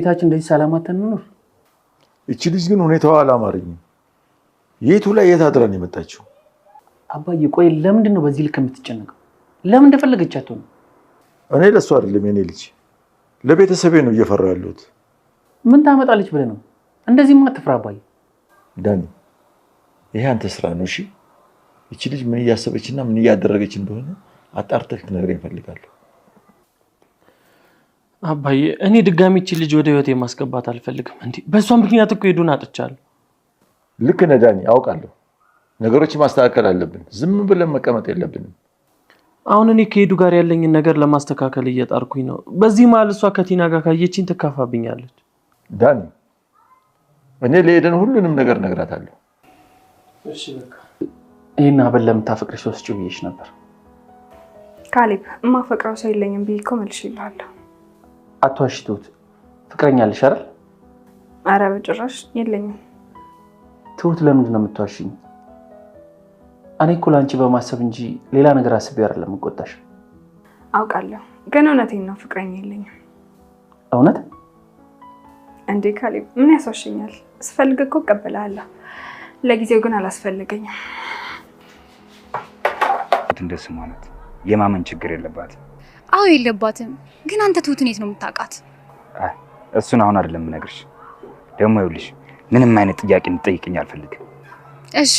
ቤታችን እንደዚህ ሰላማተን እንኖር። እቺ ልጅ ግን ሁኔታዋ አላማረኝም። የቱ ላይ የት አድራ ነው የመጣችው? አባዬ ቆይ ለምንድን ነው በዚህ ልክ የምትጨነቀው? ለምን እንደፈለገች አትሆንም? እኔ ለሷ አይደለም የኔ ልጅ ለቤተሰቤ ነው እየፈራ ያለሁት። ምን ታመጣለች ብለህ ነው? እንደዚህማ አትፍራ አባዬ። ዳኒ ይሄ አንተ ስራ ነው እሺ። እቺ ልጅ ምን እያሰበችና ምን እያደረገች እንደሆነ አጣርተህ ትነግረኝ እፈልጋለሁ። አባዬ እኔ ድጋሚ እቺ ልጅ ወደ ህይወቴ ማስገባት አልፈልግም። እንዴ በሷ ምክንያት እኮ ሄዱን አጥቻለሁ። ልክ ነህ ዳኒ አውቃለሁ። ነገሮች ማስተካከል አለብን። ዝም ብለን መቀመጥ የለብንም። አሁን እኔ ከሄዱ ጋር ያለኝን ነገር ለማስተካከል እየጣርኩኝ ነው። በዚህ መሀል እሷ ከቲና ጋር ካየችኝ ትካፋብኛለች። ዳኒ እኔ ለኤደን ሁሉንም ነገር ነግራታለሁ። እሺ በቃ ይሄን አበል ለምታፈቅርሽ ወስጪ ብዬሽ ነበር። ካሌብ የማፈቅረው ሰው የለኝም ብዬ እኮ መልሼልሃለሁ። አትዋሽቱት። ፍቅረኛ አለሽ አይደል? ኧረ በጭራሽ የለኝም። ትሁት ለምንድን ነው የምትዋሽኝ? እኔ እኮ ላንቺ በማሰብ እንጂ ሌላ ነገር አስቤ አይደለም የምቆጣሽ። አውቃለሁ ግን እውነቴን ነው ፍቅረኛ የለኝም። እውነት? እንዴ ካሌብ ምን ያስዋሸኛል? ስፈልግ እኮ እቀበላለሁ። ለጊዜው ግን አላስፈልገኝም። እንደሱ ማለት የማመን ችግር የለባትም። አዎ የለባትም። ግን አንተ ትሁትን የት ነው የምታውቃት? እሱን አሁን አይደለም የምነግርሽ። ደግሞ ይኸውልሽ ምንም አይነት ጥያቄ እንድትጠይቅኝ አልፈልግም። እሺ።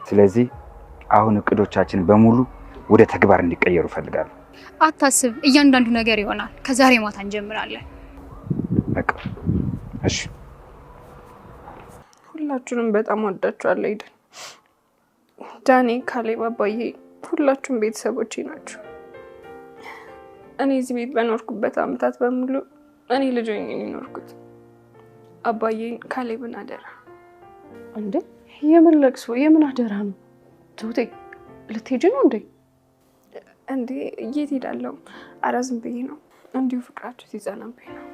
ስለዚህ አሁን እቅዶቻችን በሙሉ ወደ ተግባር እንዲቀየሩ ፈልጋለሁ። አታስብ፣ እያንዳንዱ ነገር ይሆናል። ከዛሬ ማታ እንጀምራለን። በቃ እሺ። ሁላችሁንም በጣም ወዳችኋለሁ። ኤደን፣ ዳኒ፣ ካሌብ፣ አባዬ ሁላችሁም ቤተሰቦቼ ናችሁ። እኔ እዚህ ቤት በኖርኩበት አመታት በሙሉ እኔ ልጅ ሆኜ ነው የኖርኩት። አባዬን ካሌብን አደራ። እንዴ የምን ለቅሶ የምን አደራ ነው? ትሁቴ ልትሄጂ ነው እንዴ? እንዴ የት ሄዳለሁ? ኧረ ዝም ብዬ ነው እንዲሁ ፍቅራችሁ ሲጸናብኝ ነው።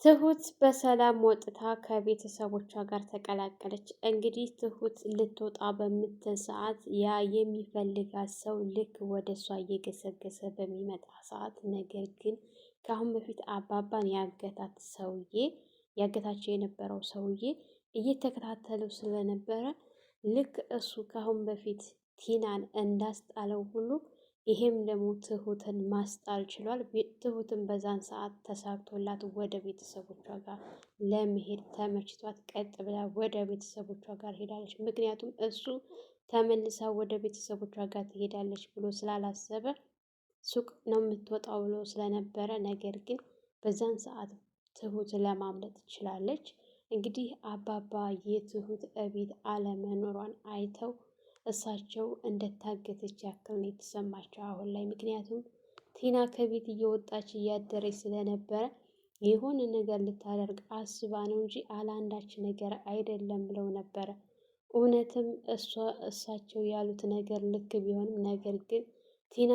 ትሁት በሰላም ወጥታ ከቤተሰቦቿ ጋር ተቀላቀለች። እንግዲህ ትሁት ልትወጣ በምትል ሰዓት ያ የሚፈልጋት ሰው ልክ ወደ እሷ እየገሰገሰ በሚመጣ ሰዓት ነገር ግን ከአሁን በፊት አባባን ያገታቸው የነበረው ሰውዬ እየተከታተለው ስለነበረ ልክ እሱ ከአሁን በፊት ቲናን እንዳስጣለው ሁሉ ይሄም ደግሞ ትሁትን ማስጣል ችሏል። ትሁትን በዛን ሰዓት ተሳክቶላት ወደ ቤተሰቦቿ ጋር ለመሄድ ተመችቷት ቀጥ ብላ ወደ ቤተሰቦቿ ጋር ሄዳለች። ምክንያቱም እሱ ተመልሳ ወደ ቤተሰቦቿ ጋር ትሄዳለች ብሎ ስላላሰበ ሱቅ ነው የምትወጣው ብሎ ስለነበረ፣ ነገር ግን በዛን ሰዓት ትሁት ለማምለጥ ትችላለች። እንግዲህ አባባ የትሁት እቤት አለመኖሯን አይተው እሳቸው እንደታገተች ያክል ነው የተሰማቸው አሁን ላይ። ምክንያቱም ቲና ከቤት እየወጣች እያደረች ስለነበረ የሆነ ነገር ልታደርግ አስባ ነው እንጂ አላንዳች ነገር አይደለም ብለው ነበረ። እውነትም እሳቸው ያሉት ነገር ልክ ቢሆንም ነገር ግን ቲና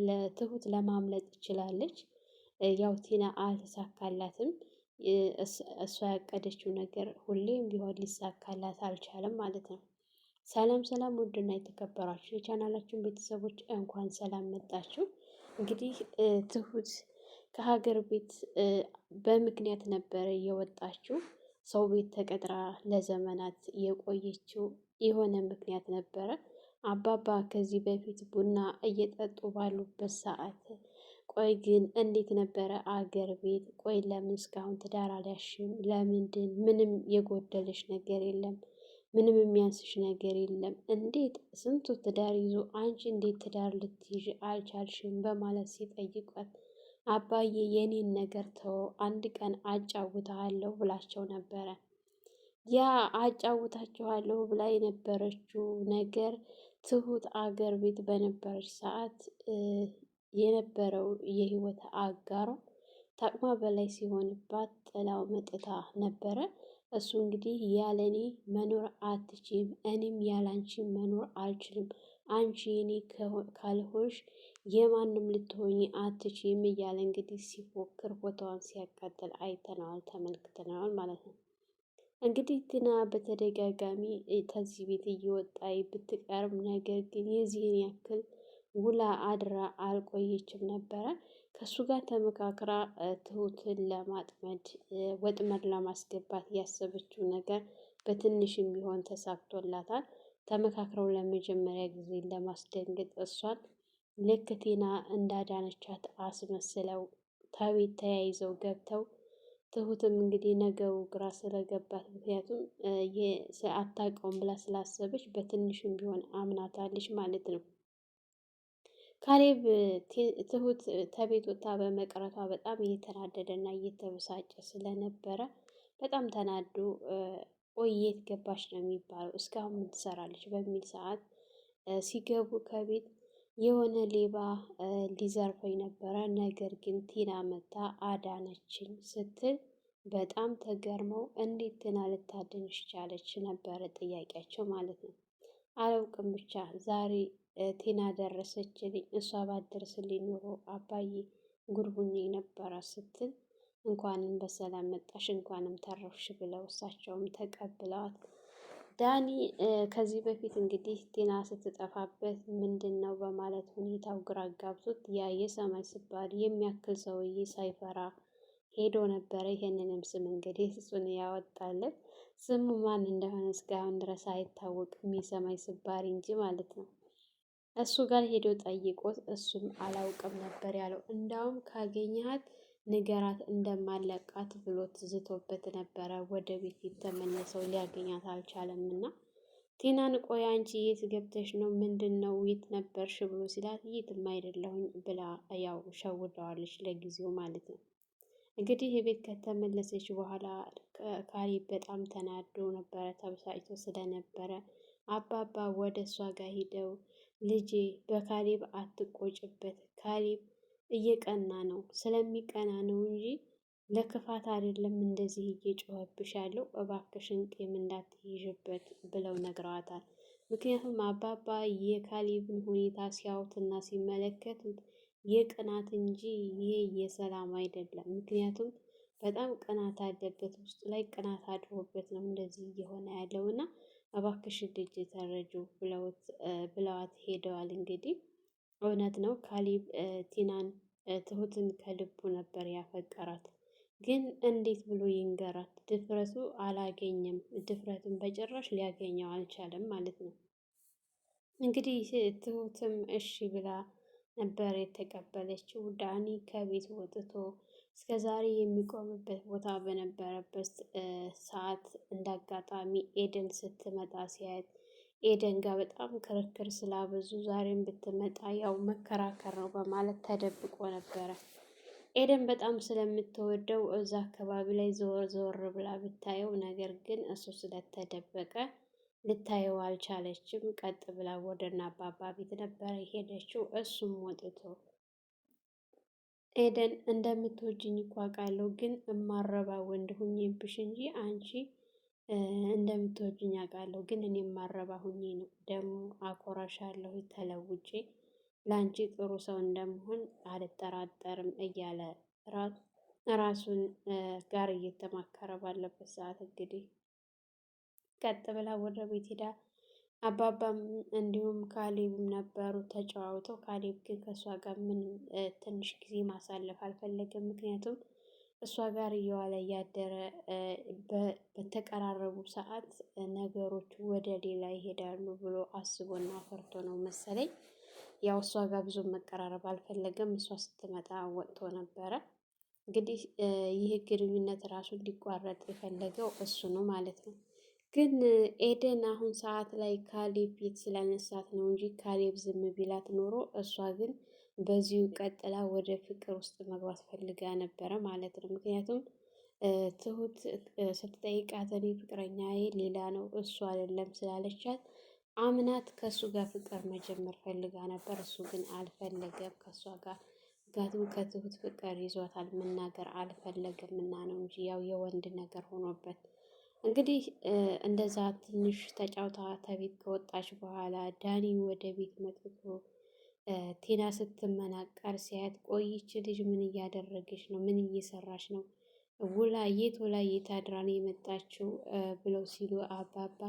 ለትሁት ለማምለጥ ትችላለች። ያው ቲና አልተሳካላትም። እሷ ያቀደችው ነገር ሁሌም ቢሆን ሊሳካላት አልቻለም ማለት ነው። ሰላም ሰላም፣ ውድና የተከበራችሁ የቻናላችን ቤተሰቦች እንኳን ሰላም መጣችሁ። እንግዲህ ትሁት ከሀገር ቤት በምክንያት ነበረ የወጣችው። ሰው ቤት ተቀጥራ ለዘመናት የቆየችው የሆነ ምክንያት ነበረ። አባባ ከዚህ በፊት ቡና እየጠጡ ባሉበት ሰዓት ቆይ ግን እንዴት ነበረ አገር ቤት? ቆይ ለምን እስካሁን ትዳር አልያዝሽም? ለምንድን? ምንም የጎደለሽ ነገር የለም፣ ምንም የሚያንስሽ ነገር የለም። እንዴት ስንቱ ትዳር ይዞ አንቺ እንዴት ትዳር ልትይዥ አልቻልሽም? በማለት ሲጠይቋት አባዬ የኔን ነገር ተወው፣ አንድ ቀን አጫውታለሁ ብላቸው ነበረ። ያ አጫውታችኋለሁ ብላ የነበረችው ነገር ትሁት አገር ቤት በነበረች ሰዓት የነበረው የህይወት አጋሯ ታቅማ በላይ ሲሆንባት ጥላው መጥታ ነበረ። እሱ እንግዲህ ያለኔ መኖር አትችም፣ እኔም ያላንቺ መኖር አልችልም፣ አንቺ የኔ ካልሆንሽ የማንም ልትሆኝ አትችም እያለ እንግዲህ ሲፎክር ቦታዋን ሲያቃጥል አይተነዋል፣ ተመልክተነዋል ማለት ነው። እንግዲህ ቲና በተደጋጋሚ ከዚህ ቤት እየወጣይ ብትቀርም ነገር ግን የዚህን ያክል ውላ አድራ አልቆየችም ነበረ። ከእሱ ጋር ተመካክራ ትሁትን ለማጥመድ ወጥመድ ለማስገባት ያሰበችው ነገር በትንሽም ቢሆን ተሳክቶላታል። ተመካክረው ለመጀመሪያ ጊዜ ለማስደንገጥ እሷን ልክ ቲና እንዳዳነቻት አስመስለው ከቤት ተያይዘው ገብተው ትሁትም እንግዲህ ነገሩ ግራ ስለገባት ምክንያቱም አታውቀውም ብላ ስላሰበች በትንሽም ቢሆን አምናታለች ማለት ነው። ካሌብ ትሁት ተቤት ወጥታ በመቅረቷ በጣም እየተናደደ እና እየተበሳጨ ስለነበረ በጣም ተናዶ የት ገባች ነው የሚባለው፣ እስካሁን ምን ትሰራለች በሚል ሰዓት ሲገቡ ከቤት የሆነ ሌባ ሊዘርፈኝ ነበረ፣ ነገር ግን ቲና መታ አዳነችኝ ስትል በጣም ተገርመው እንዴት ቲና ልታድንሽ ቻለች ነበረ ጥያቄያቸው ማለት ነው። አላውቅም ብቻ ዛሬ ቲና ደረሰችልኝ፣ እሷ ባትደርስልኝ ኖሮ አባዬ ጉርቡኝ ነበረ ስትል እንኳንም በሰላም መጣሽ እንኳንም ተረፍሽ ብለው እሳቸውም ተቀብለዋት ዳኒ ከዚህ በፊት እንግዲህ ቲና ስትጠፋበት ምንድን ነው በማለት ሁኔታው ግራ ጋብቶት ያ የሰማይ ስባሪ የሚያክል ሰውዬ ሳይፈራ ሄዶ ነበረ። ይሄንንም ስም እንግዲህ እሱን ያወጣለት ስሙ ማን እንደሆነ እስካሁን ድረስ አይታወቅም፣ የሰማይ ስባሪ እንጂ ማለት ነው። እሱ ጋር ሄዶ ጠይቆት እሱም አላውቅም ነበር ያለው። እንዳውም ካገኘሃት ንገራት እንደማለቃት ብሎት ዝቶበት ነበረ። ወደ ቤት የተመለሰው ሊያገኛት አልቻለም እና ቲናን ቆይ አንቺ የት ገብተሽ ነው? ምንድን ነው? የት ነበርሽ? ብሎ ሲላት የትም አይደለሁኝ ብላ ያው ሸውደዋለች ለጊዜው ማለት ነው። እንግዲህ የቤት ከተመለሰች በኋላ ካሌብ በጣም ተናዶ ነበረ፣ ተበሳጭቶ ስለነበረ አባባ ወደ እሷ ጋር ሂደው ልጄ በካሌብ አትቆጭበት፣ ካሌብ እየቀና ነው፣ ስለሚቀና ነው እንጂ ለክፋት አይደለም እንደዚህ እየጮኸብሽ ያለው፣ እባክሽን ቂም እንዳትይዥበት ብለው ነግረዋታል። ምክንያቱም አባባ የካሌብን ሁኔታ ሲያዩትና ሲመለከቱት የቅናት እንጂ ይሄ የሰላም አይደለም። ምክንያቱም በጣም ቅናት አለበት፣ ውስጡ ላይ ቅናት አድሮበት ነው እንደዚህ እየሆነ ያለው እና እባክሽን ልጅ ተረጁ ብለዋት ሄደዋል። እንግዲህ እውነት ነው ካሌብ ቲናን ትሁትን ከልቡ ነበር ያፈቀራት፣ ግን እንዴት ብሎ ይንገራት? ድፍረቱ አላገኘም። ድፍረቱን በጭራሽ ሊያገኘው አልቻለም ማለት ነው። እንግዲህ ትሁትም እሺ ብላ ነበር የተቀበለችው። ዳኒ ከቤት ወጥቶ እስከ ዛሬ የሚቆምበት ቦታ በነበረበት ሰዓት እንዳጋጣሚ ኤደን ስትመጣ ሲያየት ኤደን ጋር በጣም ክርክር ስላበዙ ዛሬም ብትመጣ ያው መከራከር ነው በማለት ተደብቆ ነበረ። ኤደን በጣም ስለምትወደው እዛ አካባቢ ላይ ዘወር ዘወር ብላ ብታየው፣ ነገር ግን እሱ ስለተደበቀ ልታየው አልቻለችም። ቀጥ ብላ ወደ እነ አባባ ቤት ነበረ ሄደችው። እሱም ወጥቶ ኤደን እንደምትወጂኝ እኮ አውቃለሁ፣ ግን እማረባ ወንድ ሁኜብሽ እንጂ አንቺ እንደምትወጂኝ አውቃለሁ፣ ግን እኔ እማረባ ሁኜ ነው ደግሞ አኮራሻለሁ ተለውጬ ለአንቺ ጥሩ ሰው እንደምሆን አልጠራጠርም እያለ ራሱን ጋር እየተማከረ ባለበት ሰዓት እንግዲህ ቀጥ ብላ ወደ ቤት ሄዳ አባባም እንዲሁም ካሌብም ነበሩ ተጨዋውተው። ካሌብ ግን ከእሷ ጋር ምንም ትንሽ ጊዜ ማሳለፍ አልፈለገም። ምክንያቱም እሷ ጋር እየዋለ እያደረ በተቀራረቡ ሰዓት ነገሮች ወደ ሌላ ይሄዳሉ ብሎ አስቦና ፈርቶ ነው መሰለኝ። ያው እሷ ጋር ብዙ መቀራረብ አልፈለገም። እሷ ስትመጣ ወጥቶ ነበረ። እንግዲህ ይህ ግንኙነት ራሱ እንዲቋረጥ የፈለገው እሱ ነው ማለት ነው። ግን ኤደን አሁን ሰዓት ላይ ካሌብ ፊት ስላነሳት ነው እንጂ ካሌብ ዝም ቢላት ኖሮ እሷ ግን በዚሁ ቀጥላ ወደ ፍቅር ውስጥ መግባት ፈልጋ ነበረ ማለት ነው። ምክንያቱም ትሁት ስትጠይቃት እኔ ፍቅረኛዬ ሌላ ነው እሱ አይደለም ስላለቻት አምናት ከእሱ ጋር ፍቅር መጀመር ፈልጋ ነበር። እሱ ግን አልፈለገም ከእሷ ጋር፣ ምክንያቱም ከትሁት ፍቅር ይዟታል። መናገር አልፈለገም እና ነው እንጂ ያው የወንድ ነገር ሆኖበት እንግዲህ እንደዛ ትንሽ ተጫውታ ከቤት ከወጣች በኋላ ዳኒ ወደ ቤት መጥቶ ቲና ስትመናቀር ሲያያት ቆይች ልጅ ምን እያደረገች ነው? ምን እየሰራች ነው? የት ውላ የት አድራ ነው የመጣችው? ብለው ሲሉ አባባ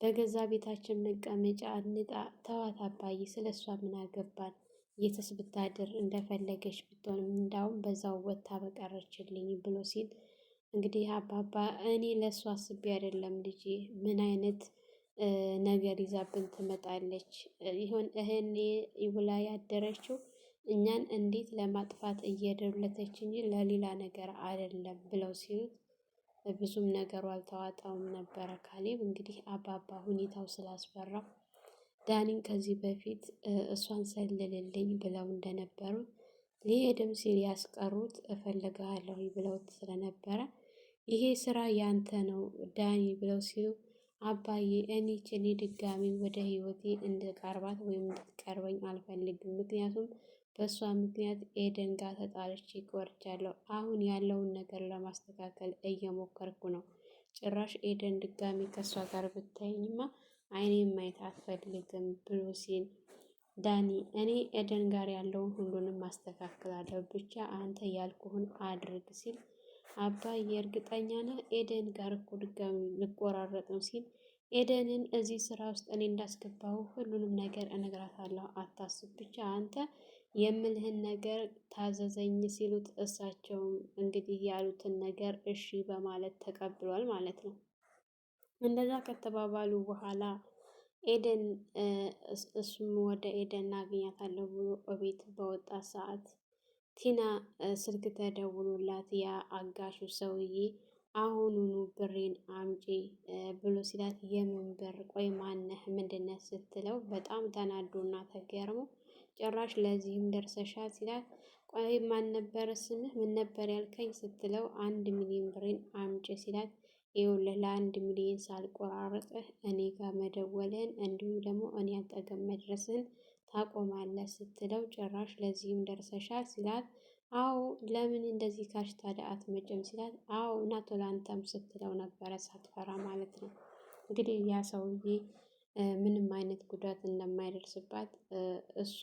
በገዛ ቤታችን መቀመጫ ንጣ ተዋት አባዬ፣ ስለ እሷ ምን አገባን? የትስ ብታድር እንደፈለገች ብትሆንም እንዳውም በዛው ወታ በቀረችልኝ ብሎ ሲል እንግዲህ አባባ እኔ ለእሱ አስቤ አይደለም ልጄ፣ ምን አይነት ነገር ይዛብን ትመጣለች ይሆን እህኔ ይውላ ያደረችው እኛን እንዴት ለማጥፋት እየደለተች እንጂ ለሌላ ነገር አይደለም ብለው ሲሉት ብዙም ነገሩ አልተዋጣውም ነበረ። ካሌብ እንግዲህ አባባ ሁኔታው ስላስፈራው ዳኒን ከዚህ በፊት እሷን ሰልልልኝ ብለው እንደነበሩ ሊሄድም ሲል ያስቀሩት እፈልግሃለሁ ብለውት ስለነበረ ይሄ ስራ ያንተ ነው ዳኒ ብለው ሲሉ አባዬ እኔ ጭኔ ድጋሚ ወደ ህይወቴ እንድቀርባት ወይም እንድትቀርበኝ አልፈልግም። ምክንያቱም በእሷ ምክንያት ኤደን ጋር ተጣልቼ ቆርቻለሁ። አሁን ያለውን ነገር ለማስተካከል እየሞከርኩ ነው። ጭራሽ ኤደን ድጋሚ ከእሷ ጋር ብታይኝማ አይኔን ማየት አትፈልግም ብሎ ሲል ዳኒ እኔ ኤደን ጋር ያለውን ሁሉንም ማስተካከላለሁ፣ ብቻ አንተ ያልኩህን አድርግ ሲል አባዬ እርግጠኛ ነህ? ኤደን ጋር እኮ ድጋሚ ልቆራረጥ ነው ሲል ኤደንን እዚህ ስራ ውስጥ እኔ እንዳስገባሁ ሁሉንም ነገር እነግራታለሁ፣ አታስብ፣ ብቻ አንተ የምልህን ነገር ታዘዘኝ ሲሉት እሳቸውም እንግዲህ ያሉትን ነገር እሺ በማለት ተቀብሏል ማለት ነው። እንደዛ ከተባባሉ በኋላ ኤደን እሱም ወደ ኤደን እናገኛታለሁ ብሎ እቤት በወጣ ሰዓት ቲና ስልክ ተደውሎላት ያ አጋሹ ሰውዬ አሁኑኑ ብሬን አምጪ ብሎ ሲላት የምን ብር? ቆይ ማነህ? ምንድነህ? ስትለው በጣም ተናዶና ተገርሞ ጭራሽ ለዚህም ደርሰሻል ሲላት ቆይ ማን ነበረ ስምህ? ምን ነበር ያልከኝ? ስትለው 1 ሚሊዮን ብሬን አምጪ ሲላት ይኸውልህ ለ1 ሚሊዮን ሳልቆራረጥህ እኔ ጋር መደወልህን እንዲሁም ደግሞ እኔ አጠገብ መድረስህን ታቆማለህ ስትለው ጭራሽ ለዚህም ደርሰሻል ሲላት አዎ ለምን እንደዚህ ካሽ ታዲያ አትመጭም ሲላት አዎ እና ቶሎ አንተም ስትለው ነበረ ሳትፈራ ማለት ነው። እንግዲህ ያ ሰውዬ ምንም አይነት ጉዳት እንደማይደርስባት እሷ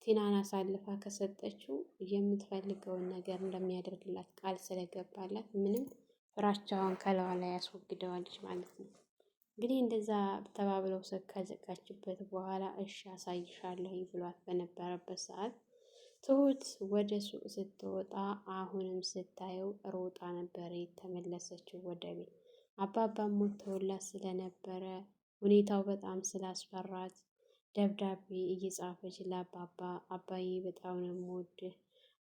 ቲናን አሳልፋ ከሰጠችው የምትፈልገውን ነገር እንደሚያደርግላት ቃል ስለገባላት ምንም ፍራቻዋን ከለዋ ላይ ያስወግደዋለች ማለት ነው። እንግዲህ እንደዛ ተባብለው ከዘጋችበት በኋላ እሺ አሳይሻለሁ ብሏት በነበረበት ሰዓት ትሁት ወደ ሱቅ ስትወጣ አሁንም ስታየው ሮጣ ነበረ የተመለሰችው ወደ ቤት። አባባም ሞተውላት ስለነበረ ሁኔታው በጣም ስላስፈራት ደብዳቤ እየጻፈች ለአባባ አባዬ በጣም ነው የምወድህ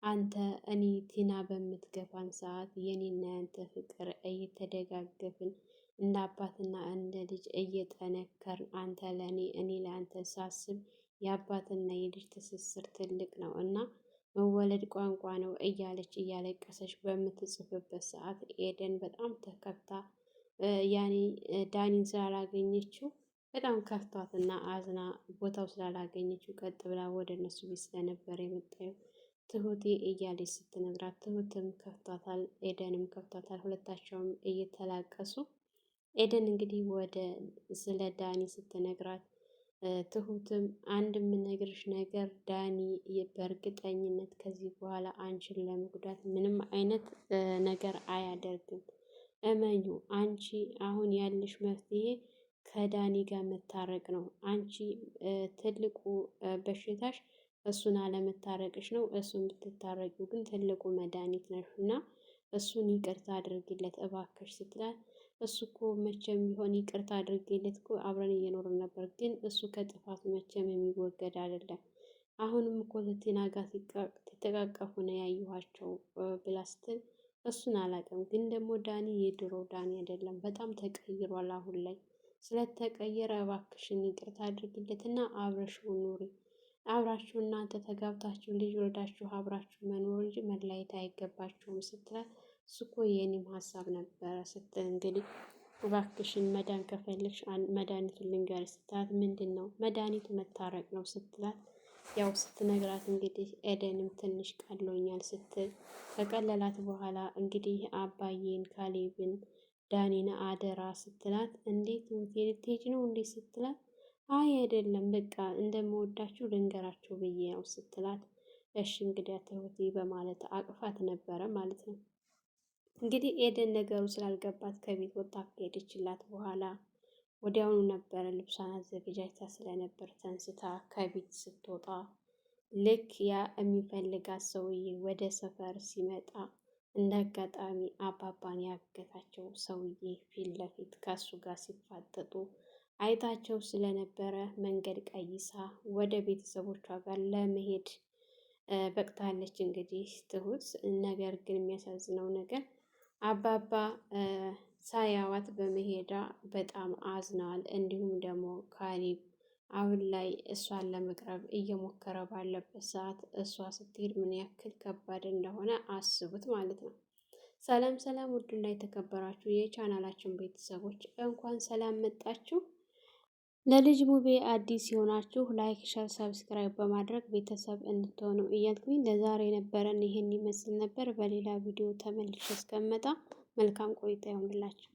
አንተ እኔ ቲና በምትገፋን ሰዓት የኔና ያንተ ፍቅር እየተደጋገፍን እንደ አባትና እንደ ልጅ እየጠነከርን አንተ ለእኔ እኔ ለአንተ ሳስብ የአባትና የልጅ ትስስር ትልቅ ነው እና መወለድ ቋንቋ ነው እያለች እያለቀሰች በምትጽፍበት ሰዓት ኤደን በጣም ተከፍታ ያኔ ዳኒን ስላላገኘችው በጣም ከፍቷትና አዝና ቦታው ስላላገኘችው ቀጥ ብላ ወደ እነሱ ቤት ስለነበረ የመጣው ትሁቴ እያለች ስትነግራት ትሁትም ከፍቷታል፣ ኤደንም ከፍቷታል። ሁለታቸውም እየተላቀሱ ኤደን እንግዲህ ወደ ስለ ዳኒ ስትነግራት ትሁትም አንድ የምነግርሽ ነገር ዳኒ በእርግጠኝነት ከዚህ በኋላ አንቺን ለመጉዳት ምንም አይነት ነገር አያደርግም። እመኙ፣ አንቺ አሁን ያለሽ መፍትሄ ከዳኒ ጋር መታረቅ ነው። አንቺ ትልቁ በሽታሽ እሱን አለመታረቅሽ ነው። እሱን ብትታረቂው ግን ትልቁ መድኃኒት ነሽ እና እሱን ይቅርታ አድርጊለት እባክሽ ስትላት እሱ እኮ መቼም ቢሆን ይቅርታ አድርጌለት እኮ አብረን እየኖርን ነበር፣ ግን እሱ ከጥፋቱ መቼም የሚወገድ አይደለም። አሁንም እኮ ቲና ጋር ሲተቃቀፉ ነው ያየኋቸው ብላ ስትል እሱን አላውቅም፣ ግን ደግሞ ዳኒ የድሮ ዳኒ አይደለም፣ በጣም ተቀይሯል አሁን ላይ። ስለተቀየረ እባክሽን ይቅርታ አድርጊለትና አብረሽው ኑሪ። አብራችሁ እናንተ ተጋብታችሁ ልጅ ወልዳችሁ አብራችሁ መኖር እንጂ መለያየት አይገባችሁም ስትላት እሱ እኮ የእኔም ሀሳብ ነበረ ስትል እንግዲህ እባክሽን መዳን ከፈለግሽ መድኃኒቱን ልንገርሽ ስትላት ምንድን ነው መድኃኒቱ? መታረቅ ነው ስትላት ያው ስትነግራት እንግዲህ ኤደንም ትንሽ ቀሎኛል ስትል ከቀለላት በኋላ እንግዲህ አባዬን ካሌብን ዳኒን አደራ ስትላት እንዴት ልትሄጂ ነው እንዴት ስትላት አይ አይደለም በቃ እንደምወዳችሁ ልንገራችሁ ብዬ ነው ስትላት እሺ እንግዲህ አትሁቲ በማለት አቅፋት ነበረ ማለት ነው። እንግዲህ ኤደን ነገሩ ስላልገባት ከቤት ወጣ ከሄደችላት በኋላ ወዲያውኑ ነበረ ልብሷን አዘገጃጅታ ስለነበር ተንስታ ከቤት ስትወጣ ልክ ያ የሚፈልጋት ሰውዬ ወደ ሰፈር ሲመጣ እንደ አጋጣሚ አባባን ያገታቸው ሰውዬ ፊት ለፊት ከሱ ጋር ሲፋጠጡ አይታቸው ስለነበረ መንገድ ቀይሳ ወደ ቤተሰቦቿ ጋር ለመሄድ በቅታለች። እንግዲህ ትሁት ነገር ግን የሚያሳዝነው ነገር አባባ ሳያዋት በመሄዷ በጣም አዝነዋል። እንዲሁም ደግሞ ካሌብ አሁን ላይ እሷን ለመቅረብ እየሞከረ ባለበት ሰዓት እሷ ስትሄድ ምን ያክል ከባድ እንደሆነ አስቡት ማለት ነው። ሰላም ሰላም! ውድና የተከበራችሁ የቻናላችን ቤተሰቦች እንኳን ሰላም መጣችሁ። ለልጅ ሙቤ አዲስ የሆናችሁ ላይክ፣ ሸር፣ ሰብስክራይብ በማድረግ ቤተሰብ እንድትሆኑ እያልኩኝ ለዛሬ የነበረን ይህን ይመስል ነበር። በሌላ ቪዲዮ ተመልሼ እስከመጣ መልካም ቆይታ ይሆንላችሁ።